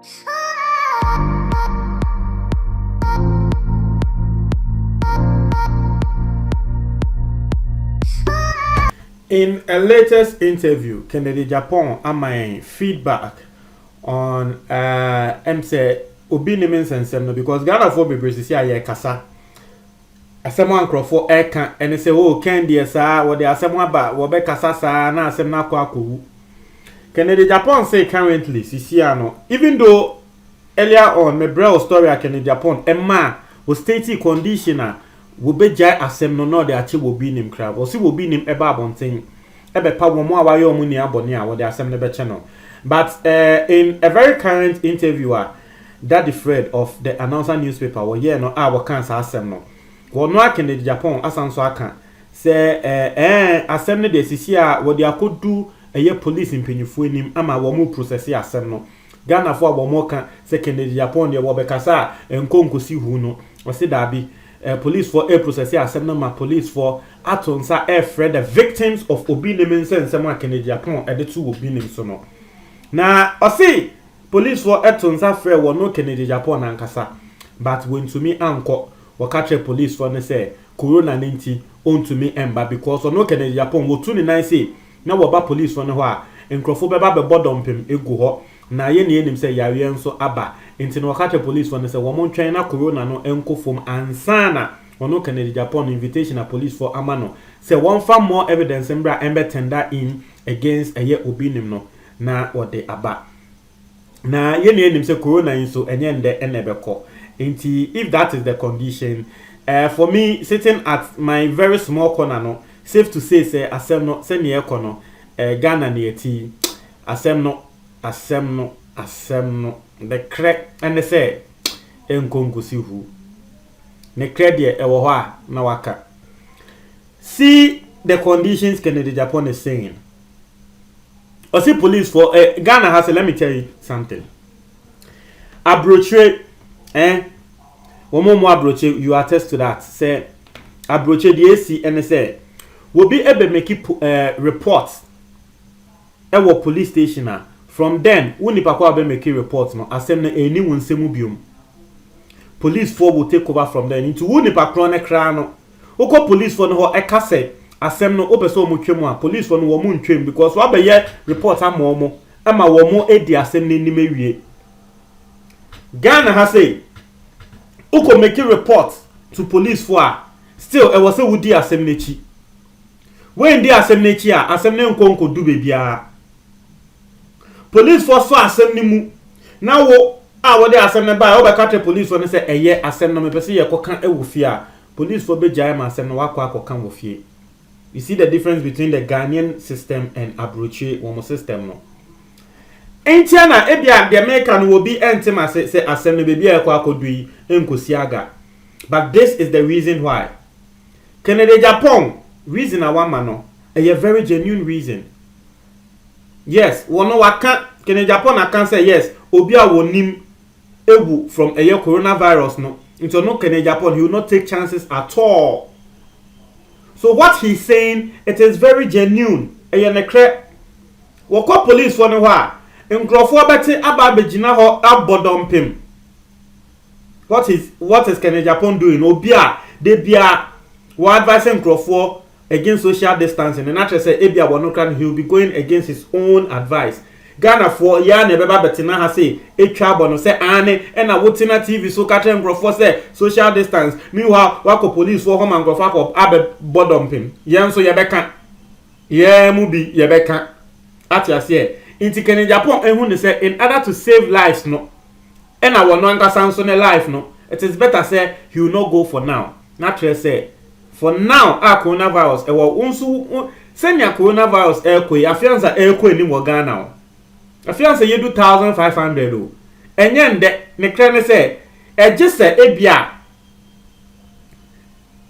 In a latest interview, Kennedy Japan amain feedback on MC Obi Nimin Sensem because Ghana for be British here kasa. Asemo ankrofo eka and say oh Kendi sa what they asemo ba wo be kasa sa na asem na kwa akowu. Kennedy Japan say currently Sisiano even though earlier on me bro story at Kennedy Japan emma was state conditioner wo be jai asem no de achi wo bi nim kra wo si wo bi nim eba abonten ebe pa wo mo awaye omu ni abone a wo de asem ne be channel but in a very current interviewer Daddy Fred of the Announcer newspaper wo ye no a wo kan sa asem no wo no Kennedy Japan asanso aka say asem ne de sisi a wo de akodu eye police impanyufo nim ama wo mu process asem no Ghana for wo mo kan say Kennedy Japan de wo be kasa enkonkosi hu no wo se dabi police for a process asem no ma police for atonsa Fred the victims of Obi Nimin Sensem Kennedy Japan e de tu Obi Nim so no na o see police for atonsa Fred wo no Kennedy Japan ankasa but when to me anko wo catch police for ne say corona 19 on to me emba because no Kennedy Japan wo tu ni nan say na wo ba police for ne ho a enkrofo be ba be bodompem egu ho na ye ne enim say yare nso aba enti no catch police for ne say wo mon twen na corona no enko fom ansana ono Kennedy Japan invitation a police for amano say one far more evidence embra embe tender in against eye Obi Nim no na ode aba na ye ne enim say corona nso enye nde enebeko enti if that is the condition for me sitting at my very small corner no safe to say asem no say ne ekono Ghana ne eti asem no the crack and they say enkonkosi hu ne credit ewo ho a na waka see the conditions Kennedy Japan is saying or see police for Ghana has let me tell you something abroche womo abroche you attest to that say abroche the AC and say will be able make reports ewo police station from then uni pakwa be make reports no asem na eni wonsemu biom police for will take over from there into uni pakro ne kra no oko police for no ho ekase asem no opeso mo twemu a police for no wo mo ntwem because wa be ye report amomo ama wo mo edi asem ne nim awie Ghana has say oko make report to police for still e was say wudi asem nechi when di asem nechi a asem ne nkonko du bebia police for so asem ni mu na wo wo de asem ne ba wo be catch police for ne say eye asem no me pese ye kokan ewofia police for be jai ma asem no wakwa kokan wofie. You see the difference between the Ghanaian system and abroche womo system no entiana ebia the American will be entima say asem no be bia kwa akodui enkosiaga but this is the reason why Kennedy Japan reason awama no a very genuine reason. Yes, wono waka Kennedy Japan can say yes obi a wonim ewu from a coronavirus no into no Kennedy Japan he will not take chances at all. So what he's saying it is very genuine. Eyenekre wo call police for no wa nkrofo beti aba begina ho abodompem. What is Kennedy Japan doing? Obi a de bia wo advise nkrofo against social distancing and actually say ebia wono kan he will be going against his own advice. Ghana for ya ne beba betina ha say etwa bono say ane e na wotina TV so ka ten grofo say social distance meanwhile wako police for home and grofo akọ abe bodompim yen so ye beka ye mu bi ye beka atiase inti Kennedy Japan ehun ne say in order to save lives no e na wono ankasa nso ne life no it is better say he will not go for now naturally say for now coronavirus e wo unsu senya coronavirus afianza ni mo Ghana o afianza yedu 1500 o enye nde ne krene se ejese ebia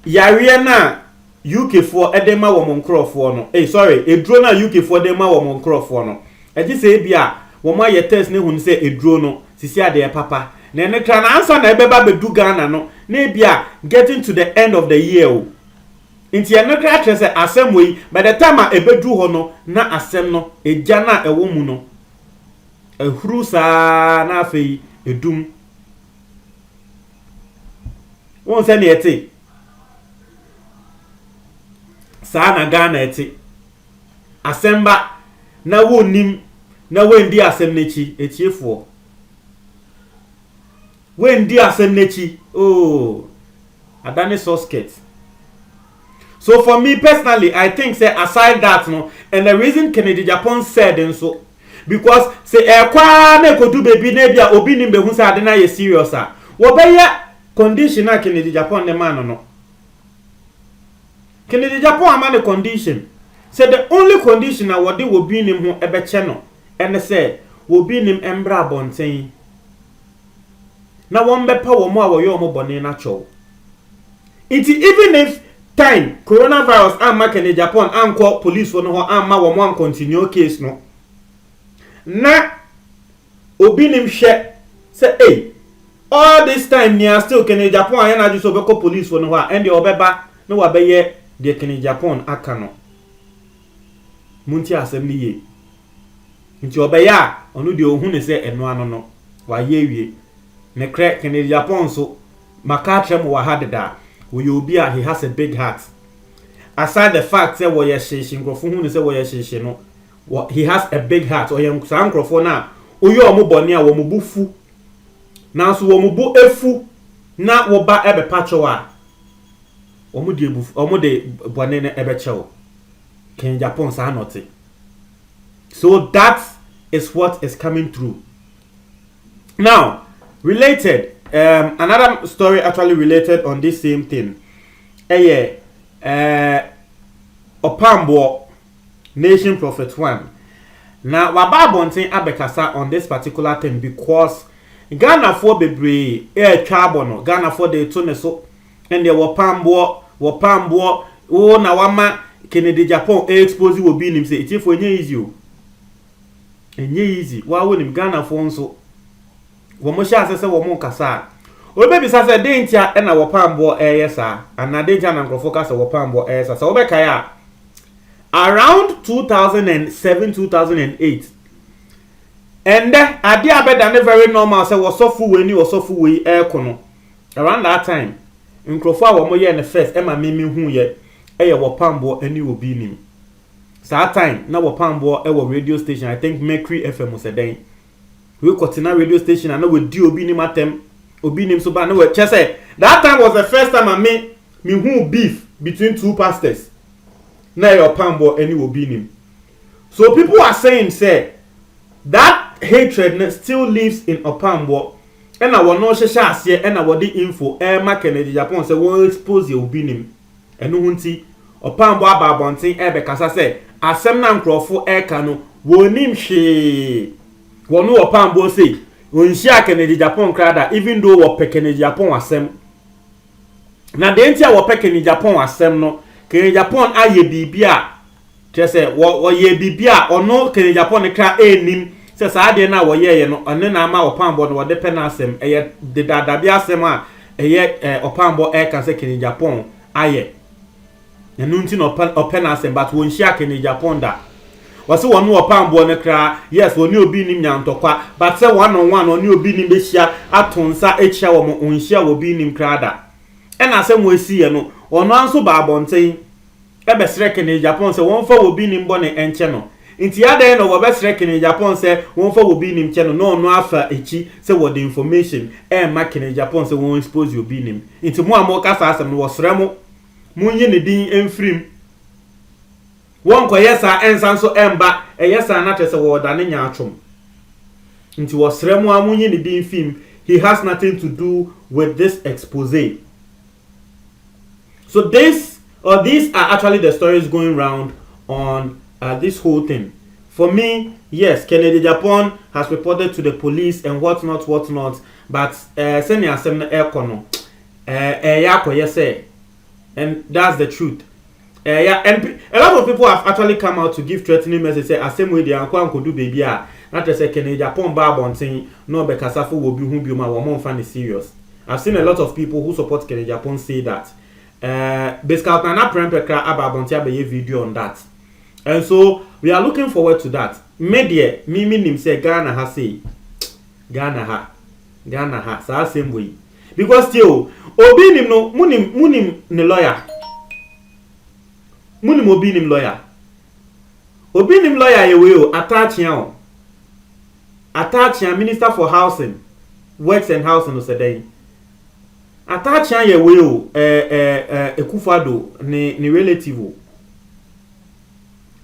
yare na UK for edema wo monkrofo no sorry edro na UK for edema wo monkrofo no ejese ebia wo ma ye test ne hun se edro no sisi ade papa na ne kra na ansa na ebeba bedu Ghana no na ebia getting to the end of the year o inti ene kra trese asem we by the time ebedu ho no na asem no eja na ewo mu no ehuru saa na afei edum won se na ete saa na Ghana ete asemba na wonim na wendi asem nechi etiefo wendi asem nechi oh adane sosket. So for me personally, I think say aside that no, and the reason Kennedy Japan said and so because say kwa na ko do baby na bia obi nim be hu say ade na ye serious a wo be ye condition na Kennedy Japan ne man no. Kennedy Japan am the condition. Say the only condition na wode wo bi nim ho ebe che no ene say wo bi nim embra bonten na won be pa wo mo a wo yo mo bone na chow. It even if time coronavirus amma Kennedy Japan anko police for no ho amma wo mo continue case no na obi nim hwe say hey all this time near still Kennedy Japan ayan aju so be ko police for no ho and the obeba no wa be ye de Kennedy Japan aka no munti asem ni ye nti obeya onu de ohun ne say eno ano no wa ye wie ne kre Kennedy Japan so makatrem wa hadeda we obi a he has a big heart aside the fact say we ye sheshin grofo hu ne say we ye sheshin no he has a big heart o ye san grofo na oyi o mo bone a wo mo bufu na so wo mo bu efu na wo ba ebe pacho a o mo de bufu o mo de bone ne ebe chewo Kennedy Japan sa not. So that is what is coming through. Now, related, another story actually related on this same thing. Opambo Nation Prophet 1. Now, waba bonten abekasa on this particular thing because Ghana for bebre trabono Ghana for the tuneso and the wapambo o na wama Kennedy Japan expose will be him say it for easy easy wa wonim Ghana for nso wo mo sha asese wo mo kasa o be bi sa se dentia e na wo pambo yesa ana dentia na nkrofo kasa wo pambo yesa so be kaya around 2007 2008 and ade abeda ne very normal say wo sofu we ni wo sofu we kono around that time nkrofo a wo mo ye ne first e ma memi hu ye eye wopambo ani obi nim saa time na wopambo e wo radio station I think Mercury FM was den we kotina radio station and we di obi nim atem obi nim so ba na we chese that time was the first time me hu beef between two pastors na wopambo ani obi nim. So people are saying say that hatred still lives in Opambo and I will not share ase and I will the info ma Kennedy Japan say won expose your obi nim enu hunti Opambo ababonten ebe kasa se asem na nkrofo eka no wonim hwe wonu Opambo say onhia Kennedy Japan krada even though wo pe Kennedy Japan asem na de ntia wo pe Kennedy Japan asem no Kennedy Japan aye bibia tese wo ye bibia ono Kennedy Japan kra enim se saa de na wo ye no ane na ama Opambo no wo de pe na asem eye de dadabia asem a eye Opambo eka se Kennedy Japan aye nunti no open asem but won hia Kennedy Japan da wase wonu Opambo ne kra yes woni obi nim nyantokwa but say one on one oni obi nim be hia atonsa echia wo mo onhia wo bi nim kra da e na asem wasi ye no ono anso ba abonten e be sere Kennedy Japan say won fa wo bi nim bone enche no nti ya den no wo be sere Kennedy Japan say won fa wo bi nim che no ono afa echi say wo the information e ma Kennedy Japan say won expose you bi nim nti mo amo kasa asem no wo sere mo munye ne din emfrim won ko yesa ensan so emba yesa na tese wo da ne nya atwom nti wo sere mo amunye ne din film he has nothing to do with this expose. So these are actually the stories going round on this whole thing. For me, yes, Kennedy Japan has reported to the police and whatnot, but senior assembly econo and that's the truth. Yeah, and a lot of people have actually come out to give threatening messages. Say, same way they could do baby. Not to say Kennedy Japan barbon saying no because will be who be my woman fan is serious. I've seen a lot of people who support Kennedy Japan say that. Basically, na prem pekra ababontia be video on that. And so we are looking forward to that. media mimi nim say Ghana ha say Ghana ha sa same way because still obi nim no munim ne lawyer munim obi nim lawyer ye we o attachia minister for housing works and housing no say attachia ye we o Ekufado ni relative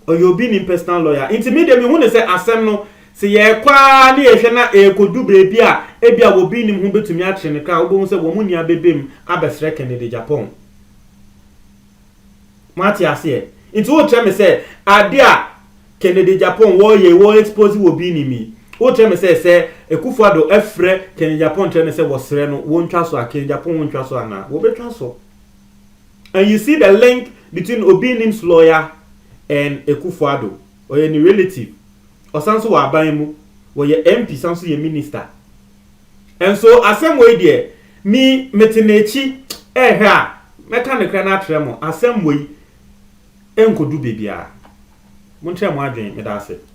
o you be nim personal lawyer intermediate me hu say asem no se ye kwa na ye hwe na ekodu bebi a ebia wo bi nim hu betumi a kire ne ka wo hu se wo mu nia bebem abesre Kennedy Japan mati ase into wo tell me say ade a Kennedy Japan wo expose wo bi nimi wo tell me say Ekufado efre Kennedy Japan tell me say wo sre no wo ntwa so a Kennedy Japan wo ntwa so ana wo betwa so. And you see the link between Obinim's lawyer and Ekufado or any relative or sanso wa aban mu wo ye MP sanso ye minister. And so asem we there me metenechi ehwe a meka ne kra na atremo asem we enkodu bebia mo ntre mo adwen me da ase.